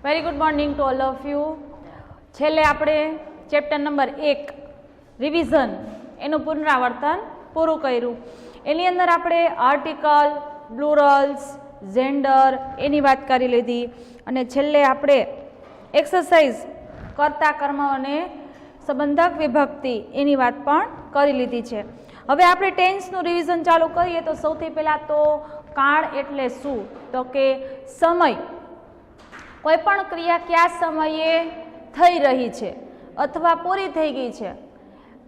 Very good morning to all of you. છેલ્લે આપણે chapter number 1 revision એનું પુનરાવર્તન પૂરું કર્યું. એની અંદર આપણે આર્ટિકલ, પ્લુરલ્સ, જેન્ડર એની વાત કરી લીધી અને છેલ્લે આપણે એક્સરસાઇઝ કર્તા કર્મ અને સંબંધક વિભક્તિ એની વાત પણ કરી લીધી છે. હવે આપણે ટેન્સનું રિવિઝન ચાલુ કરીએ તો સૌથી પહેલાં તો કાળ એટલે શું? તો કે સમય. કોઈ પણ ક્રિયા કયા સમયે થઈ રહી છે અથવા પૂરી થઈ ગઈ છે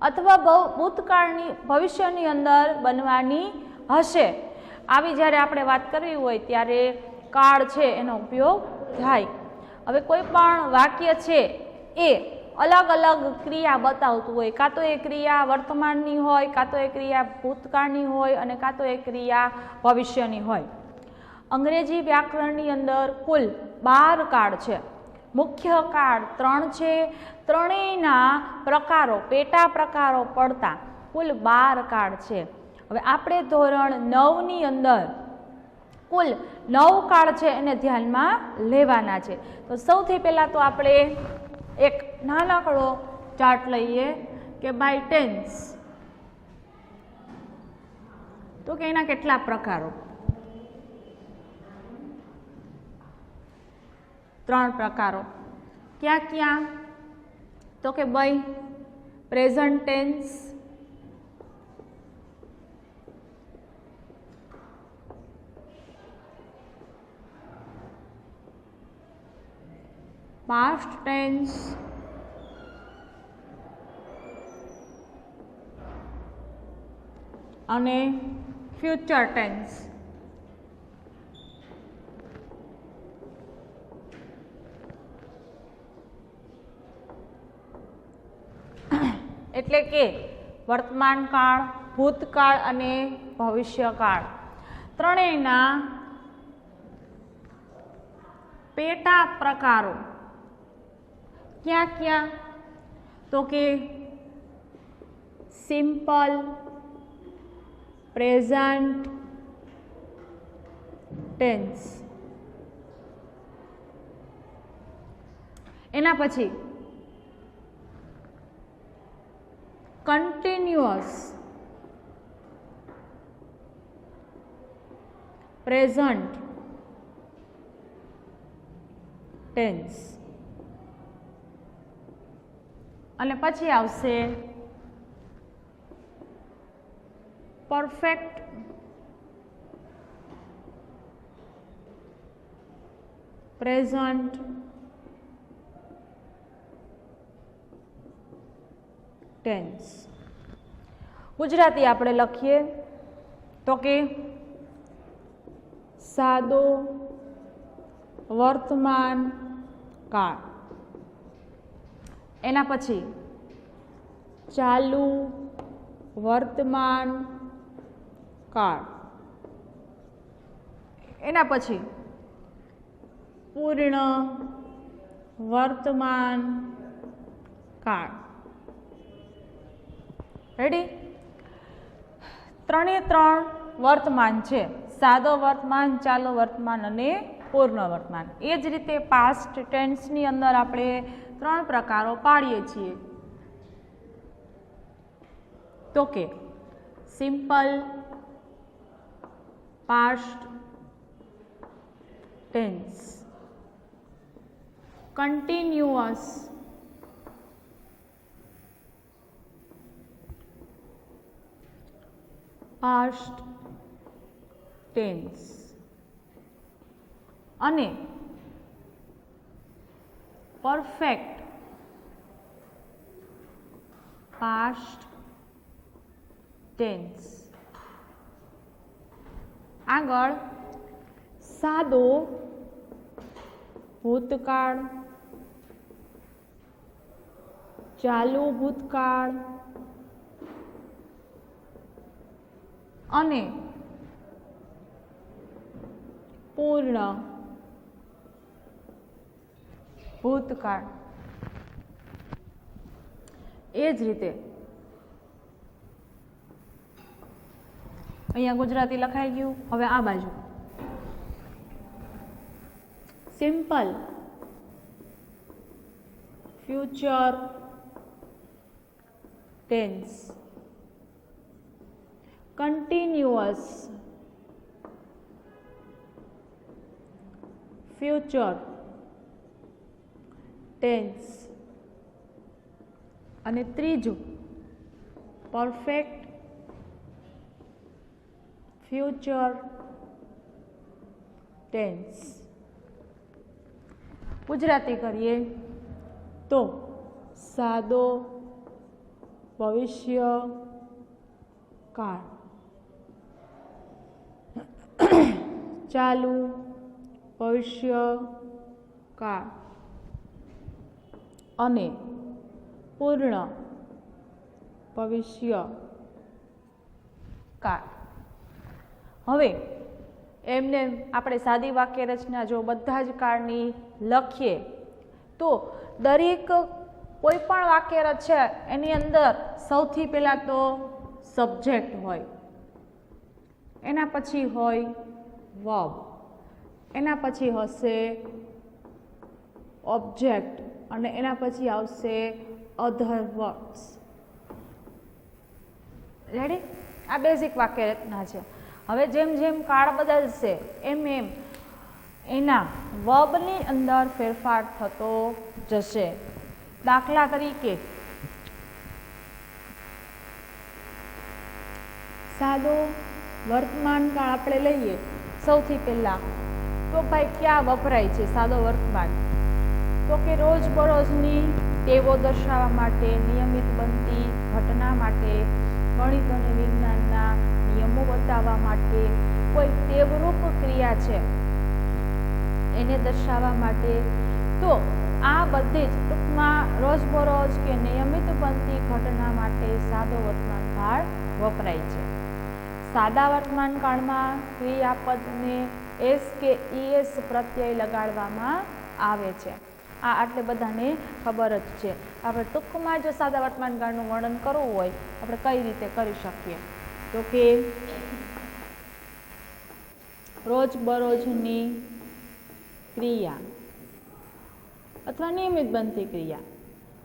અથવા ભૂતકાળની ભવિષ્યની અંદર બનવાની હશે, આવી જ્યારે આપણે વાત કરવી હોય ત્યારે કાળ છે એનો ઉપયોગ થાય. હવે કોઈ પણ વાક્ય છે એ અલગ અલગ ક્રિયા બતાવતું હોય, કાં તો એ ક્રિયા વર્તમાનની હોય, કાં તો એ ક્રિયા ભૂતકાળની હોય અને કાં તો એ ક્રિયા ભવિષ્યની હોય. અંગ્રેજી વ્યાકરણની અંદર કુલ 12 કાળ છે. મુખ્ય કાળ 3 છે. ત્રણેયના પ્રકારો, પેટા પ્રકારો પડતા કુલ 12 કાળ છે. હવે આપણે ધોરણ 9ની અંદર કુલ 9 કાળ છે એને ધ્યાનમાં લેવાના છે. તો સૌથી પહેલાં તો આપણે એક નાનકડો ચાર્ટ લઈએ કે બાય ટેન્સ, તો કે એના કેટલા પ્રકારો? 3 પ્રકારો. ક્યાં ક્યાં? તો કે by present tense, past tense અને ફ્યુચર ટેન્સ. એટલે કે વર્તમાન કાળ, ભૂતકાળ અને ભવિષ્યકાળ ત્રણેયના પેટા પ્રકારો ક્યાં ક્યાં? તો કે સિમ્પલ, પ્રેઝન્ટ ટેન્સ. એના પછી કન્ટિન્યુઅસ પ્રેઝન્ટ ટેન્સ અને પછી આવશે પરફેક્ટ પ્રેઝન્ટ ટેન્સ. ગુજરાતી આપણે લખીએ તો કે સાદો વર્તમાન કાળ. એના પછી ચાલુ વર્તમાન કાળ. એના પછી પૂર્ણ વર્તમાન કાળ. રેડી? 3 વર્તમાન છે: સાદો વર્તમાન, ચાલુ વર્તમાન અને પૂર્ણ વર્તમાન. એ જ રીતે પાસ્ટ ટેન્સની અંદર આપણે 3 પ્રકારો પાડીએ છીએ. તો કે simple, past tense, continuous, past tense અને પરફેક્ટ પાસ્ટ ટેન્સ. આગળ સાદો ભૂતકાળ, ચાલુ ભૂતકાળ અને પૂર્ણ ભૂતકાળ. એ જ રીતે અહીંયા ગુજરાતી લખાઈ ગયું. હવે આ બાજુ simple future tense, continuous future tense અને ત્રીજું perfect future tense. ગુજરાતી કરીએ તો સાદો ભવિષ્ય કાળ, ચાલુ ભવિષ્ય કાળ અને પૂર્ણ ભવિષ્ય કાળ. હવે એમને આપણે સાદી વાક્ય રચના જો બધા જ કાળની લખીએ તો દરેક કોઈ પણ વાક્ય રચે એની અંદર સૌથી પહેલાં તો સબ્જેક્ટ હોય, એના પછી હોય વર્બ, એના પછી હશે ઓબ્જેક્ટ અને એના પછી આવશે અધર વર્બ્સ. રેડી? આ બેઝિક વાક્ય રચના છે. હવે જેમ જેમ કાળ બદલશે એમ એમ એના વર્બની અંદર ફેરફાર થતો જશે. દાખલા તરીકે સાદો વર્તમાન કાળ આપણે લઈએ સૌથી પહેલા તો ભાઈ ક્યાં વપરાય છે સાદો વર્તમાન? તો કે રોજબરોજની ટેવો દર્શાવવા માટે, નિયમિત બનતી ઘટના માટે, ગણિત અને વિજ્ઞાનના નિયમો બતાવવા માટે, કોઈ ટેવરૂપ ક્રિયા છે એને દર્શાવવા માટે. તો આ બધી જ ટૂંકમાં રોજબરોજ કે નિયમિત બનતી ઘટના માટે સાદો વર્તમાન કાળ વપરાય છે. સાદા વર્તમાન કાળમાં ક્રિયાપદને એસ કે ઈએસ પ્રત્યય લગાડવામાં આવે છે. આ આટલે બધાને ખબર જ છે. આપણે ટૂંકમાં જો સાદા વર્તમાન કાળનું વર્ણન કરવું હોય આપણે કઈ રીતે કરી શકીએ? તો કે રોજબરોજની ક્રિયા અથવા નિયમિત બનતી ક્રિયા,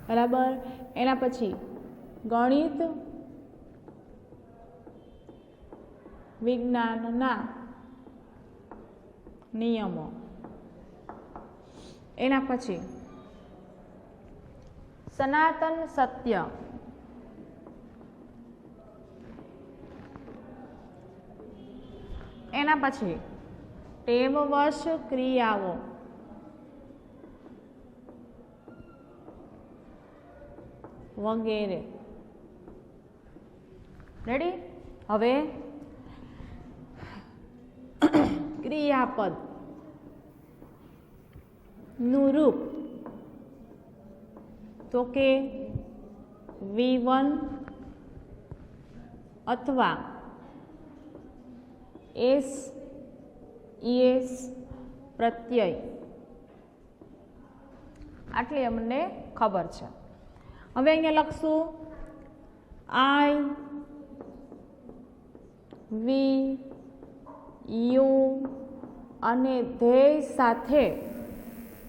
બરાબર. એના પછી ગણિત વિજ્ઞાનના નિયમો, એના પછી સનાતન સત્ય, એના પછી ટેવવશ ક્રિયાઓ, વગેરે. રેડી? હવે ક્રિયાપદ નું રૂપ તો કે V1 અથવા એસ ઈએસ પ્રત્યય, આટલી અમને ખબર છે. હવે અહીંયા લખશું આઈ વી યુ અને ધ્યેય સાથે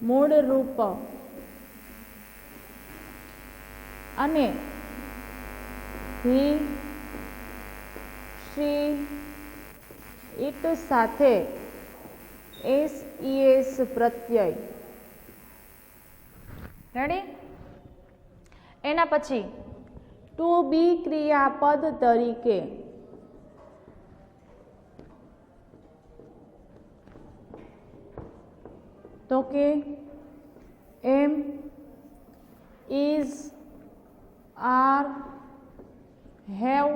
મૂળ રૂપ અને હી શી ઇટ સાથે એસ ઈએસ પ્રત્યય. રેડી? એના પછી ટુ બી ક્રિયાપદ તરીકે તો કે એમ, ઇઝ, આર, હેવ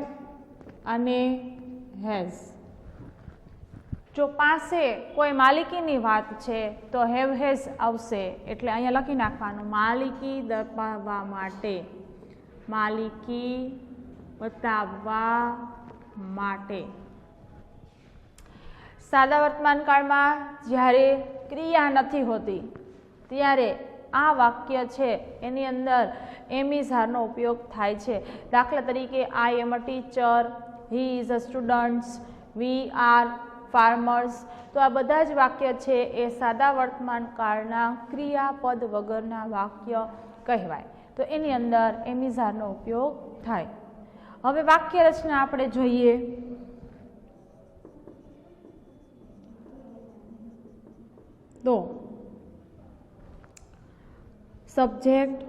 અને હેઝ. જો પાસે કોઈ માલિકીની વાત છે તો હેવ હેઝ આવશે, એટલે અહીંયા લખી નાખવાનું માલિકી દર્શાવવા માટે, માલિકી બતાવવા માટે. સાદા વર્તમાન કાળમાં જ્યારે ક્રિયા નથી હોતી ત્યારે આ વાક્ય છે એની અંદર એમ ઇઝ આરનો ઉપયોગ થાય છે. દાખલા તરીકે I am a teacher, he is a student, we are farmers. તો આ બધા જ વાક્ય છે એ સાદા વર્તમાન કાળના ક્રિયાપદ વગરના વાક્ય કહેવાય. તો એની અંદર એમ ઇઝ આરનો ઉપયોગ થાય. હવે વાક્ય રચના આપણે જોઈએ. તો subject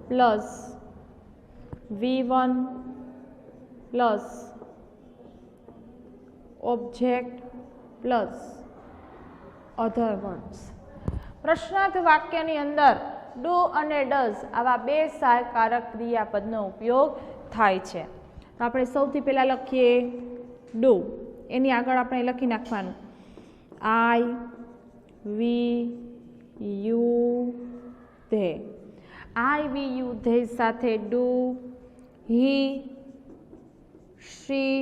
plus V1 plus object plus other words. પ્રશ્નાર્થ વાક્યની અંદર ડુ અને ડઝ આવા બે સહાયકારક ક્રિયાપદનો ઉપયોગ થાય છે. તો આપણે સૌથી પહેલાં લખીએ ડુ. એની આગળ આપણે લખી નાખવાનું I, we, you, they. I, we, you, they સાથે ડુ, હી, શી,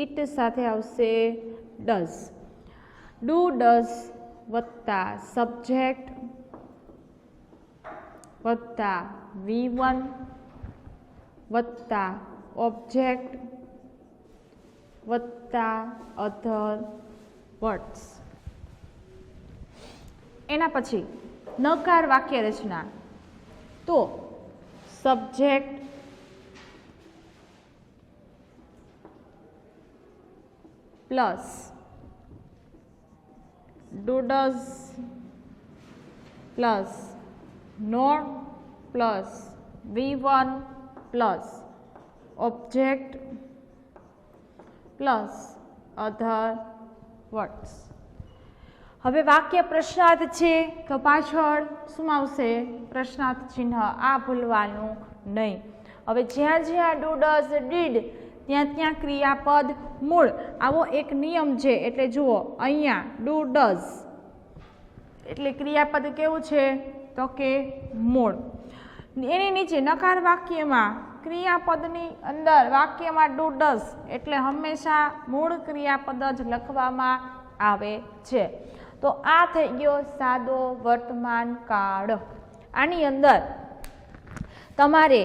ઇટ સાથે આવશે ડઝ. ડુ ડઝ વત્તા સબ્જેક્ટ વત્તા V1 વત્તા ઓબ્જેક્ટ વત્તા અધર વર્ડ્સ. એના પછી નકાર વાક્ય રચના. તો subject plus do does plus not plus V1 plus object plus other words. હવે વાક્ય પ્રશ્નાર્થ છે તો પાછળ શું આવશે? પ્રશ્નાર્થ ચિહ્ન. આ ભૂલવાનું નહીં. હવે જ્યાં જ્યાં ડુ ડઝ ડીડ ત્યાં ત્યાં ક્રિયાપદ મૂળ. આવો એક નિયમ છે. એટલે જુઓ અહીંયા ડુ ડઝ એટલે ક્રિયાપદ કેવું છે? તો કે મૂળ. એની નીચે નકાર વાક્યમાં ક્રિયાપદની અંદર વાક્યમાં ડુ ડઝ એટલે હંમેશા મૂળ ક્રિયાપદ જ લખવામાં આવે છે. તો આ થઈ ગયો સાદો વર્તમાન કાળ. આની અંદર તમારે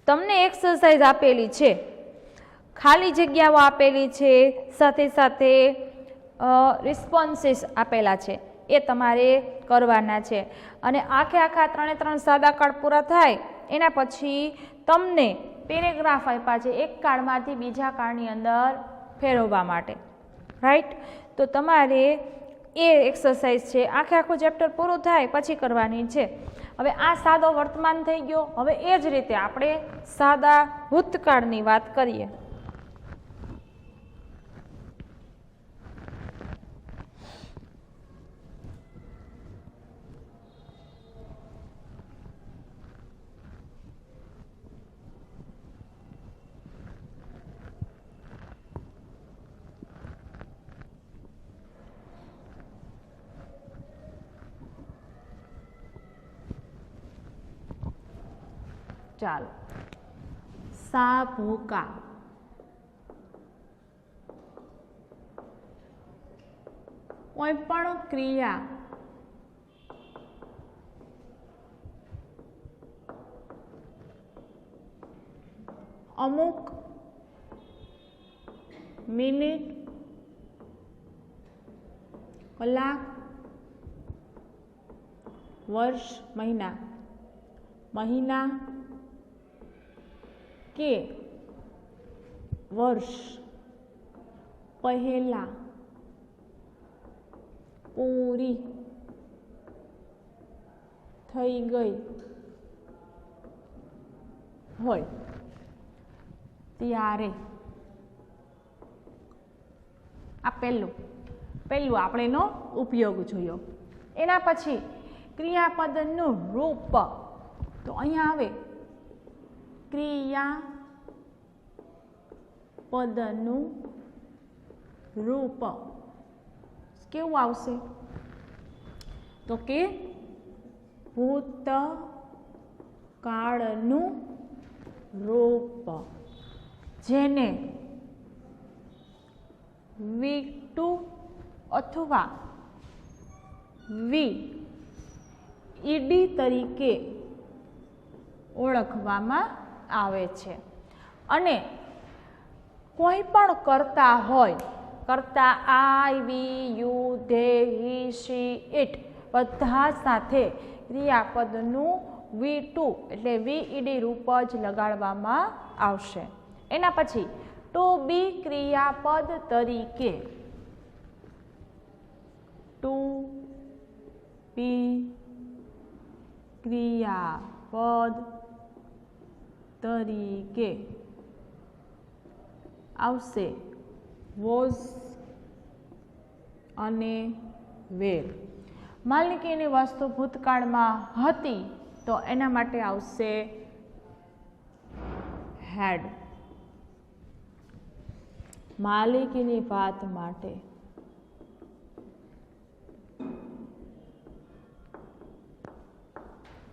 તમને એક્સરસાઇઝ આપેલી છે, ખાલી જગ્યાઓ આપેલી છે, સાથે સાથે રિસ્પોન્સીસ આપેલા છે. એ તમારે કરવાના છે. અને આખા 3 સાદા કાળ પૂરા થાય એના પછી તમને પેરેગ્રાફ આપ્યા છે એક કાળમાંથી બીજા કાળની અંદર ફેરવવા માટે. રાઈટ? તો તમારે એ એક્સરસાઇઝ છે આખું ચેપ્ટર પૂરું થાય પછી કરવાની છે. હવે આ સાદો વર્તમાન થઈ ગયો. હવે એ જ રીતે આપણે સાદા ભૂતકાળની વાત કરીએ. ચાલો. સા ભૂકા. કોઈ પણ ક્રિયા અમુક મિનિટ, કલાક, વર્ષ, મહિના કે વર્ષ પહેલા પૂરી થઈ ગઈ હોય ત્યારે આ પહેલું આપણે એનો ઉપયોગ જોયો. એના પછી ક્રિયાપદનું રૂપ. તો અહીંયા આવે ક્રિયાપદનું રૂપ. કેવું આવશે? તો કે ભૂતકાળનું રૂપ, જેને V2 અથવા VED તરીકે ઓળખવામાં આવે છે. અને કોઈ પણ કરતા હોય કરતા I, we, you, they, he, she, it બધા સાથે ક્રિયાપદનું V2 એટલે VED રૂપ જ લગાડવામાં આવશે. એના પછી ટુ બી ક્રિયાપદ તરીકે, ટુ બી ક્રિયાપદ તરીકે આવશે વોઝ અને વેર. માલિકીની વસ્તુ ભૂતકાળમાં હતી તો એના માટે આવશે હેડ. માલિકીની વાત માટે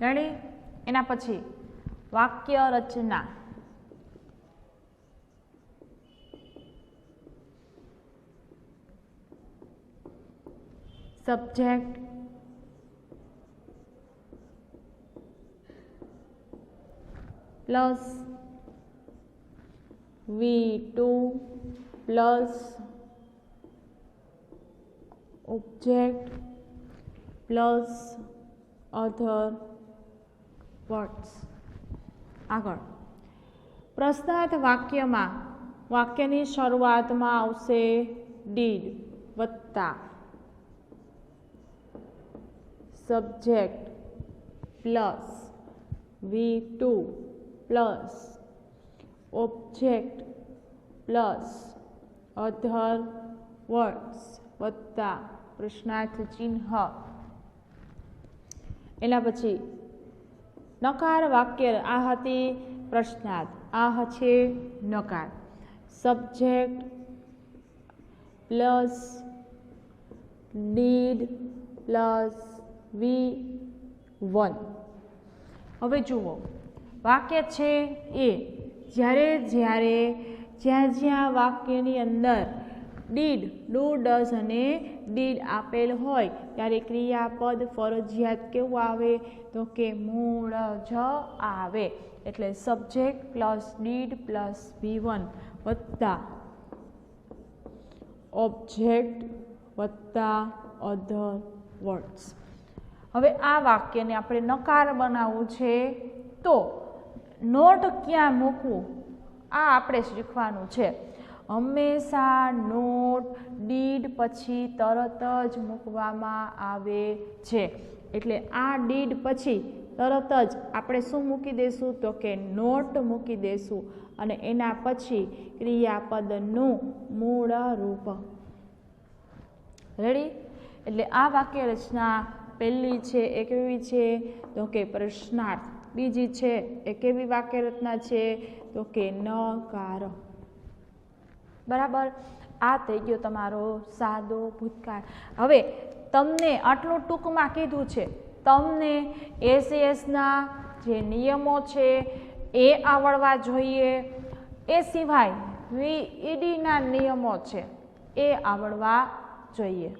રેડી. એના પછી વાક્ય રચના, subject plus V2 plus object plus other words. આગળ પ્રશ્નાર્થ વાક્યમાં વાક્યની શરૂઆતમાં આવશે ડીડ વત્તા subject plus V2 plus object plus other words વત્તા પ્રશ્નાર્થ ચિહ્ન. એના પછી નકાર વાક્ય, આ હતી પ્રશ્નાર્થ, આ છે નકાર. Subject plus did plus V1. હવે જુઓ વાક્ય છે એ જ્યાં વાક્યની અંદર ડીડ, ડુ, ડઝ અને ડીડ આપેલ હોય ત્યારે ક્રિયાપદ ફરજિયાત કેવું આવે તો કે મૂળ જ આવે. એટલે subject plus did plus V1 વત્તા ઓબ્જેક્ટ વત્તા અધર વર્ડ્સ. હવે આ વાક્યને આપણે નકાર બનાવવું છે તો નોટ ક્યાં મૂકવું આ આપણે શીખવાનું છે. હંમેશા નોટ ડીડ પછી તરત જ મૂકવામાં આવે છે. એટલે આ ડીડ પછી તરત જ આપણે શું મૂકી દઈશું તો કે નોટ મૂકી દઈશું અને એના પછી ક્રિયાપદનું મૂળ રૂપ. રેડી. એટલે આ વાક્ય રચના પહેલી છે એ કેવી છે તો કે પ્રશ્નાર્થ. બીજી છે એ કેવી વાક્ય રચના છે તો કે નકાર. બરાબર. આ થઈ ગયો તમારો સાદો ભૂતકાળ. હવે તમને આટલું ટૂંકમાં કીધું છે, તમને એસએસના જે નિયમો છે એ આવડવા જોઈએ, એ સિવાય VEDના નિયમો છે એ આવડવા જોઈએ.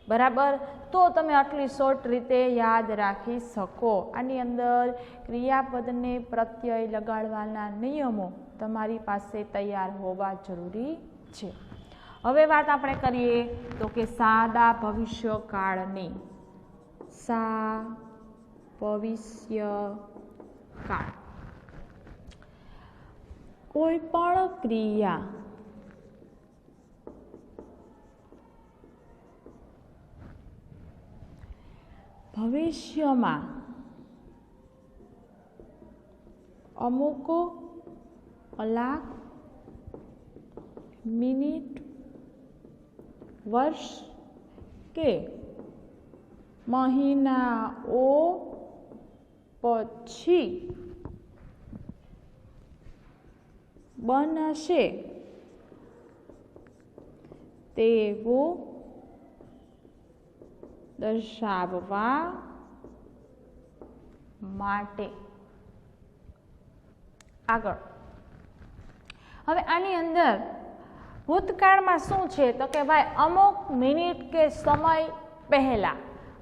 બરાબર. તો તમે આટલી શોર્ટ રીતે યાદ રાખી શકો. આની અંદર ક્રિયાપદને પ્રત્યય લગાડવાના નિયમો તમારી પાસે તૈયાર હોવા જરૂરી છે. હવે વાત આપણે કરીએ તો કે સાદા ભવિષ્યકાળની. ભવિષ્યકાળ કોઈ પણ ક્રિયા ભવિષ્યમાં અમુક કલાક, મિનિટ, વર્ષ કે મહિનાઓ પછી બનશે તેવું દર્શાવવા માટે. આગળ હવે આની અંદર ભૂતકાળમાં શું છે તો કે ભાઈ અમુક મિનિટ કે સમય પહેલા.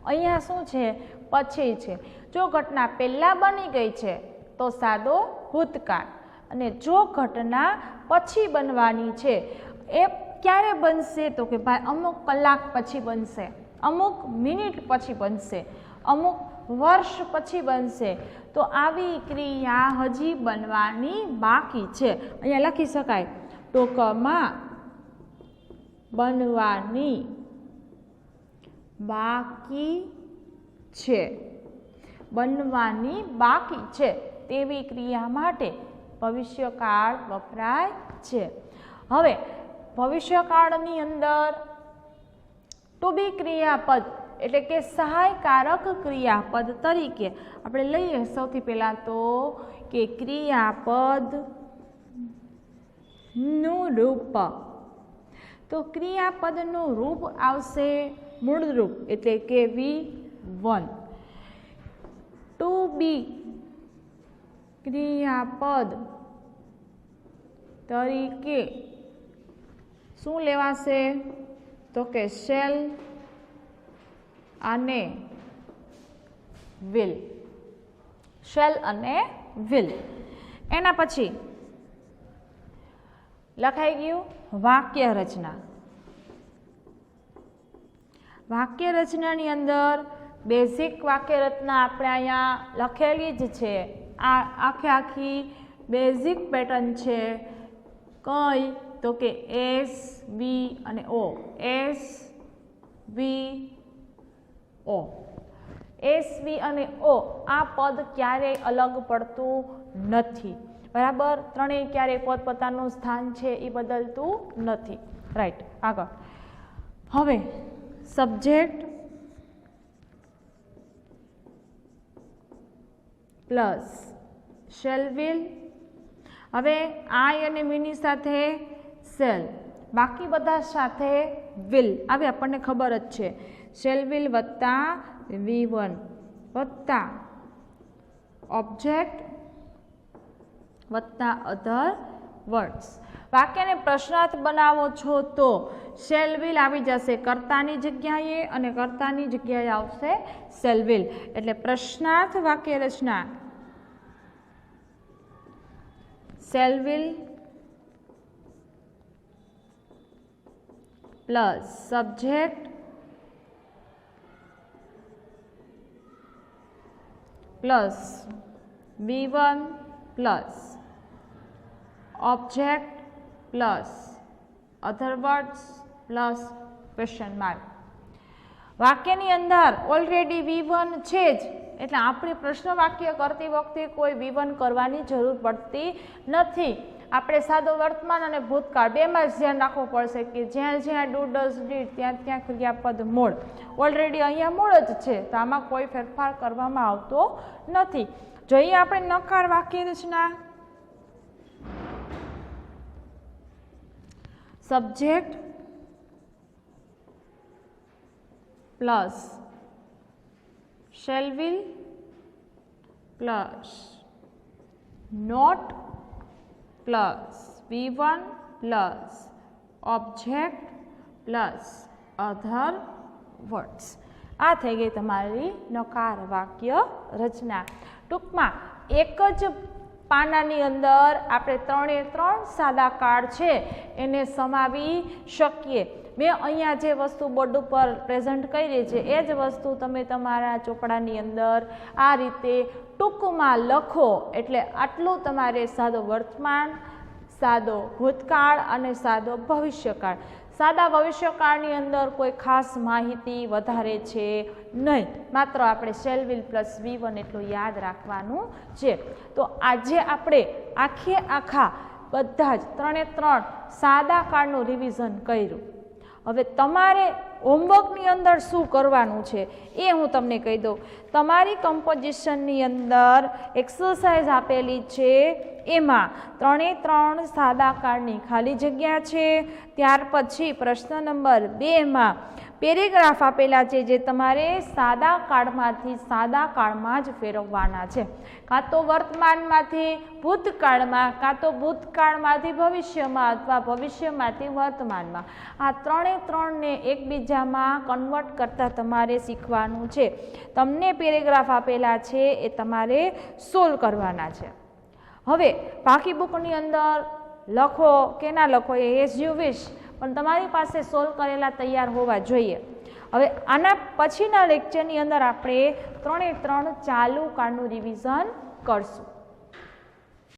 અહીંયા શું છે પછી છે. જો ઘટના પહેલા બની ગઈ છે તો સાદો ભૂતકાળ, અને જો ઘટના પછી બનવાની છે એ ક્યારે બનશે તો કે ભાઈ અમુક કલાક પછી બનશે, અમુક મિનિટ પછી બનશે, અમુક વર્ષ પછી બનશે. તો આવી ક્રિયા હજી બનવાની બાકી છે. અહીંયા લખી શકાય ટૂંકમાં બનવાની બાકી છે, બનવાની બાકી છે તેવી ક્રિયા માટે ભવિષ્યકાળ વપરાય છે. હવે ભવિષ્યકાળની અંદર ટુ બી ક્રિયાપદ એટલે કે સહાયકારક ક્રિયાપદ તરીકે આપણે લઈએ સૌથી પહેલાં તો કે ક્રિયાપદ નું રૂપ. તો ક્રિયાપદનું રૂપ આવશે મૂળ રૂપ એટલે કે V1. ટુ બી ક્રિયાપદ તરીકે શું લેવાશે તો કે શેલ અને વિલ, શેલ અને વિલ. એના પછી લખાઈ ગયું વાક્ય રચના. વાક્ય રચનાની અંદર બેઝિક વાક્ય રચના આપણે અહીંયા લખેલી જ છે. આ આખી બેઝિક પેટર્ન છે. કઈ તો કે એસ વી અને ઓ, એસ વી ઓ, એસ વી અને ઓ. આ પદ ક્યારેય અલગ પડતું નથી, બરાબર. ત્રણેય ક્યારેય પોતપોતાનું સ્થાન છે એ બદલતું નથી. રાઈટ, આગળ. હવે સબ્જેક્ટ પ્લસ શેલ વિલ. હવે આઈ અને વીની સાથે શેલ, બાકી બધા સાથે વિલ. આવી આપણને ખબર જ છે. શેલ વિલ વત્તા V1 વત્તા ઓબ્જેક્ટ વત્તા અધર વર્ડ્સ. વાક્યને પ્રશ્નાર્થ બનાવો છો તો શેલ વિલ આવી જશે કર્તાની જગ્યાએ અને કર્તાની જગ્યાએ આવશે શેલ વિલ. એટલે પ્રશ્નાર્થ વાક્ય રચના shall will plus subject plus V1 plus object plus other words plus question mark. વાક્યની અંદર ઓલરેડી V1 છે જ, એટલે આપણે પ્રશ્ન વાક્ય કરતી વખતે કોઈ V1 કરવાની જરૂર પડતી નથી. આપણે સાદો વર્તમાન અને ભૂતકાળ બેમાં જ ધ્યાન રાખવું પડશે કે જ્યાં જ્યાં ડુ ડઝ ડીડ ત્યાં ત્યાં ક્રિયાપદ મૂળ ઓલરેડી અહીંયા મૂળ જ છે, તો આમાં કોઈ ફેરફાર કરવામાં આવતો નથી. જોઈએ આપણે નકાર વાક્ય રચના. Subject plus shall will plus not plus V1 plus object plus other words. આ થઈ ગઈ તમારી નકાર વાક્ય રચના. ટૂંકમાં એક જ પાનાની અંદર આપણે 3 સાદા કાર્ડ છે એને સમાવી શકીએ. મેં અહીંયા જે વસ્તુ બોર્ડ ઉપર પ્રેઝન્ટ કરી છે એ જ વસ્તુ તમે તમારા ચોપડાની અંદર આ રીતે ટૂંકમાં લખો. એટલે આટલું તમારે સાદો વર્તમાન, સાદો ભૂતકાળ અને સાદો ભવિષ્યકાળ. સાદા ભવિષ્યકાળની અંદર કોઈ ખાસ માહિતી વધારે છે નહીં, માત્ર આપણે શેલ વિલ પ્લસ V1 એટલું યાદ રાખવાનું છે. તો આજે આપણે આખા બધા જ 3 સાદા કાળનું રિવિઝન કર્યું. હવે તમારે હોમવર્કની અંદર શું કરવાનું છે એ હું તમને કહી દઉં. તમારી કમ્પોઝિશનની અંદર એક્સરસાઇઝ આપેલી છે, એમાં 3 સાદા કાળની ખાલી જગ્યા છે. ત્યાર પછી પ્રશ્ન નંબર 2માં પેરેગ્રાફ આપેલા છે જે તમારે સાદા કાળમાંથી સાદા કાળમાં જ ફેરવવાના છે. કાં તો વર્તમાનમાંથી ભૂતકાળમાં, કાં તો ભૂતકાળમાંથી ભવિષ્યમાં અથવા ભવિષ્યમાંથી વર્તમાનમાં. આ 3ને એકબીજામાં કન્વર્ટ કરતાં તમારે શીખવાનું છે. તમને પેરેગ્રાફ આપેલા છે એ તમારે સોલ્વ કરવાના છે. હવે બાકી બુકની અંદર લખો કે ના લખો એ એઝ યુ વિશ, પણ તમારી પાસે સોલ્વ કરેલા તૈયાર હોવા જોઈએ. હવે આના પછીના લેક્ચરની અંદર આપણે 3 ચાલુ કાર્ડનું રિવિઝન કરશું.